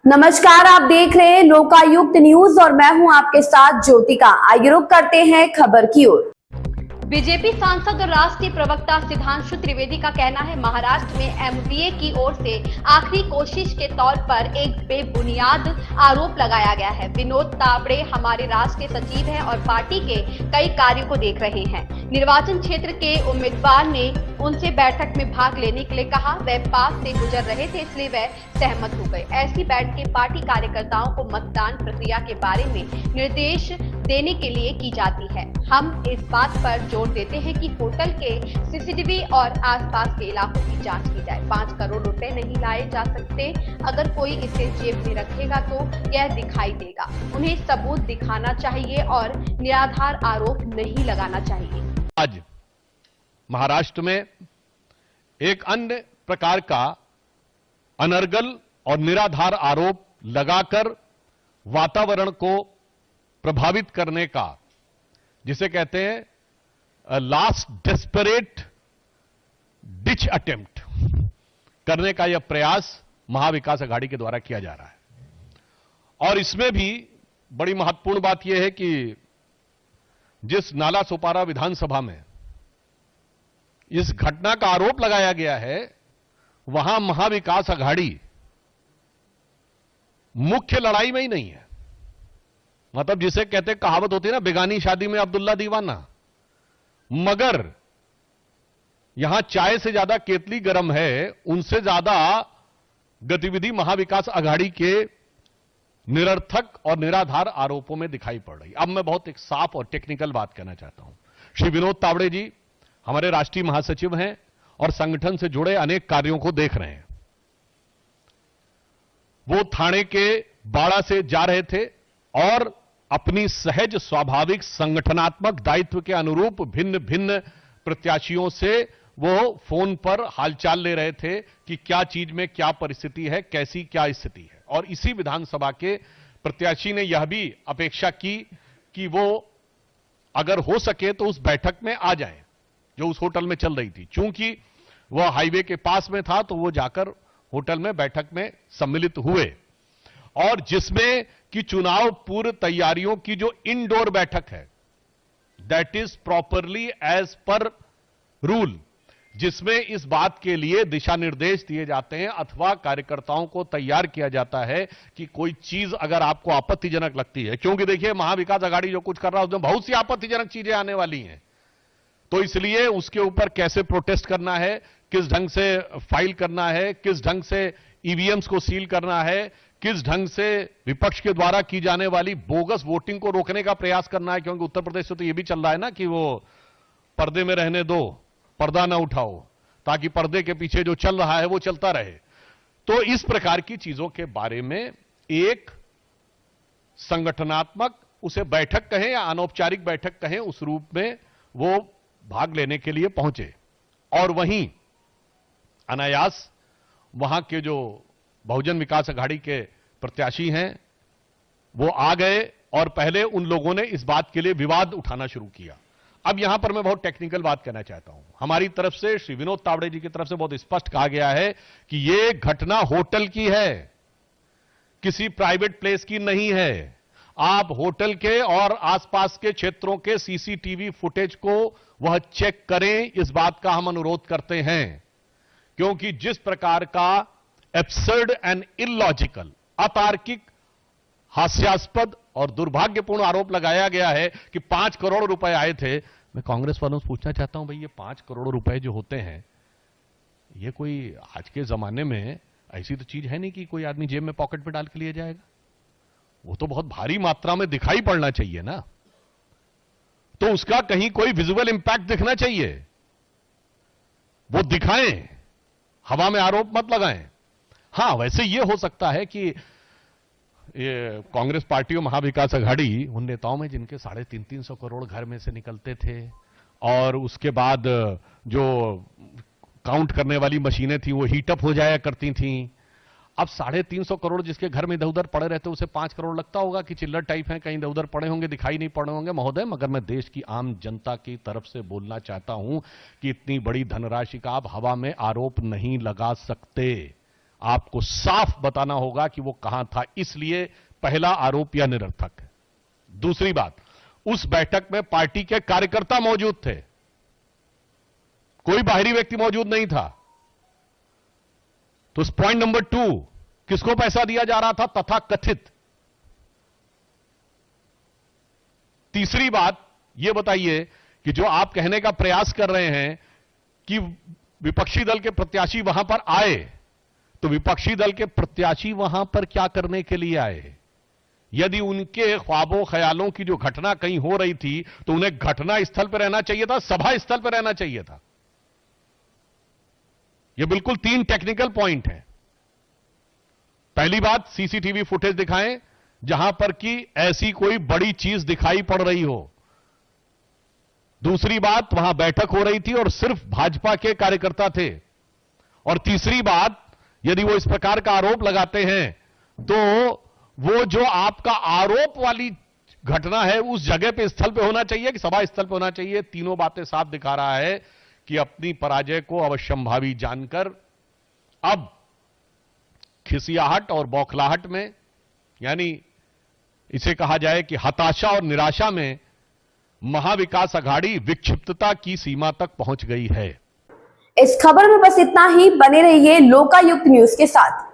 नमस्कार, आप देख रहे हैं लोकायुक्त न्यूज और मैं हूं आपके साथ ज्योतिका। आइए रुक करते हैं खबर की ओर। बीजेपी सांसद और राष्ट्रीय प्रवक्ता सिद्धांशु त्रिवेदी का कहना है महाराष्ट्र में एमडीए की ओर से आखिरी कोशिश के तौर पर एक बेबुनियाद आरोप लगाया गया है। विनोद तावड़े हमारे राष्ट्रीय सचिव हैं और पार्टी के कई कार्यों को देख रहे हैं। निर्वाचन क्षेत्र के उम्मीदवार ने उनसे बैठक में भाग लेने के लिए कहा। वह पास से गुजर रहे थे, इसलिए वह सहमत हो गए। ऐसी बैठकें पार्टी कार्यकर्ताओं को मतदान प्रक्रिया के बारे में निर्देश देने के लिए की जाती है। हम इस बात पर जोर देते हैं कि होटल के सीसीटीवी और आसपास के इलाकों की जांच की जाए। 5 करोड़ रुपए नहीं लाए जा सकते। अगर कोई इसे जेब में रखेगा तो यह दिखाई देगा। उन्हें सबूत दिखाना चाहिए और निराधार आरोप नहीं लगाना चाहिए। आज महाराष्ट्र में एक अन्य प्रकार का अनर्गल और निराधार आरोप लगाकर वातावरण को प्रभावित करने का, जिसे कहते हैं लास्ट डेस्परेट डिच अटेम्प्ट करने का यह प्रयास महाविकास अघाड़ी के द्वारा किया जा रहा है। और इसमें भी बड़ी महत्वपूर्ण बात यह है कि जिस नाला सोपारा विधानसभा में इस घटना का आरोप लगाया गया है, वहां महाविकास अघाड़ी मुख्य लड़ाई में ही नहीं है। मतलब जिसे कहते कहावत होती है ना, बेगानी शादी में अब्दुल्ला दीवाना। मगर यहां चाय से ज्यादा केतली गर्म है, उनसे ज्यादा गतिविधि महाविकास अघाड़ी के निरर्थक और निराधार आरोपों में दिखाई पड़ रही। अब मैं बहुत एक साफ और टेक्निकल बात कहना चाहता हूं। श्री विनोद तावड़े जी हमारे राष्ट्रीय महासचिव हैं और संगठन से जुड़े अनेक कार्यों को देख रहे हैं। वो थाने के बाड़ा से जा रहे थे और अपनी सहज स्वाभाविक संगठनात्मक दायित्व के अनुरूप भिन्न भिन्न प्रत्याशियों से वो फोन पर हालचाल ले रहे थे कि क्या चीज में क्या परिस्थिति है, कैसी क्या स्थिति है। और इसी विधानसभा के प्रत्याशी ने यह भी अपेक्षा की कि वो अगर हो सके तो उस बैठक में आ जाएं जो उस होटल में चल रही थी। चूंकि वह हाईवे के पास में था तो वो जाकर होटल में बैठक में सम्मिलित हुए, और जिसमें कि चुनाव पूर्व तैयारियों की जो इनडोर बैठक है, that is properly as per rule, जिसमें इस बात के लिए दिशा निर्देश दिए जाते हैं अथवा कार्यकर्ताओं को तैयार किया जाता है कि कोई चीज अगर आपको आपत्तिजनक लगती है, क्योंकि देखिए महाविकास अघाड़ी जो कुछ कर रहा है उसमें बहुत सी आपत्तिजनक चीजें आने वाली हैं, तो इसलिए उसके ऊपर कैसे प्रोटेस्ट करना है, किस ढंग से फाइल करना है, किस ढंग से ईवीएम्स को सील करना है, किस ढंग से विपक्ष के द्वारा की जाने वाली बोगस वोटिंग को रोकने का प्रयास करना है। क्योंकि उत्तर प्रदेश से तो यह भी चल रहा है ना कि वो पर्दे में रहने दो, पर्दा ना उठाओ, ताकि पर्दे के पीछे जो चल रहा है वो चलता रहे। तो इस प्रकार की चीजों के बारे में एक संगठनात्मक, उसे बैठक कहें या अनौपचारिक बैठक कहें, उस रूप में वो भाग लेने के लिए पहुंचे। और वहीं अनायास वहां के जो बहुजन विकास अघाड़ी के प्रत्याशी हैं वो आ गए और पहले उन लोगों ने इस बात के लिए विवाद उठाना शुरू किया। अब यहां पर मैं बहुत टेक्निकल बात कहना चाहता हूं। हमारी तरफ से, श्री विनोद तावड़े जी की तरफ से बहुत स्पष्ट कहा गया है कि यह घटना होटल की है, किसी प्राइवेट प्लेस की नहीं है। आप होटल के और आसपास के क्षेत्रों के सीसीटीवी फुटेज को वह चेक करें, इस बात का हम अनुरोध करते हैं। क्योंकि जिस प्रकार का एब्सर्ड एंड इलॉजिकल, अतार्किक, हास्यास्पद और दुर्भाग्यपूर्ण आरोप लगाया गया है कि 5 करोड़ रुपए आए थे। मैं कांग्रेस वालों से पूछना चाहता हूं, भाई ये 5 करोड़ रुपए जो होते हैं, ये कोई आज के जमाने में ऐसी तो चीज है नहीं कि कोई आदमी जेब में पॉकेट में डाल के लिए जाएगा। वो तो बहुत भारी मात्रा में दिखाई पड़ना चाहिए ना, तो उसका कहीं कोई विजुअल इंपैक्ट दिखना चाहिए, वो दिखाएं, हवा में आरोप मत लगाएं। हां, वैसे यह हो सकता है कि कांग्रेस पार्टी और महाविकास अघाड़ी उन नेताओं में जिनके 350 करोड़ घर में से निकलते थे, और उसके बाद जो काउंट करने वाली मशीनें थी वो हीटअप हो जाया करती थी। अब 350 करोड़ जिसके घर में इधर उधर पड़े रहते, उसे 5 करोड़ लगता होगा कि चिल्लर टाइप है, कहीं इधर उधर पड़े होंगे, दिखाई नहीं पड़े होंगे। महोदय, मगर मैं देश की आम जनता की तरफ से बोलना चाहता हूं कि इतनी बड़ी धनराशि का आप हवा में आरोप नहीं लगा सकते। आपको साफ बताना होगा कि वो कहां था, इसलिए पहला आरोप यह निरर्थक है। दूसरी बात, उस बैठक में पार्टी के कार्यकर्ता मौजूद थे, कोई बाहरी व्यक्ति मौजूद नहीं था। तो पॉइंट नंबर 2, किसको पैसा दिया जा रहा था तथा कथित। तीसरी बात यह बताइए कि जो आप कहने का प्रयास कर रहे हैं कि विपक्षी दल के प्रत्याशी वहां पर आए, तो विपक्षी दल के प्रत्याशी वहां पर क्या करने के लिए आए? यदि उनके ख्वाबों ख्यालों की जो घटना कहीं हो रही थी तो उन्हें घटना स्थल पर रहना चाहिए था, सभा स्थल पर रहना चाहिए था। यह बिल्कुल 3 टेक्निकल पॉइंट है। पहली बात, सीसीटीवी फुटेज दिखाएं जहां पर कि ऐसी कोई बड़ी चीज दिखाई पड़ रही हो। दूसरी बात, वहां बैठक हो रही थी और सिर्फ भाजपा के कार्यकर्ता थे। और तीसरी बात, यदि वो इस प्रकार का आरोप लगाते हैं तो वो जो आपका आरोप वाली घटना है उस जगह पे स्थल पे होना चाहिए कि सभा स्थल पे होना चाहिए। तीनों बातें साफ दिखा रहा है कि अपनी पराजय को अवश्यंभावी जानकर अब खिसियाहट और बौखलाहट में, यानी इसे कहा जाए कि हताशा और निराशा में, महाविकास अघाड़ी विक्षिप्तता की सीमा तक पहुंच गई है। इस खबर में बस इतना ही। बने रहिए लोकायुक्त न्यूज के साथ।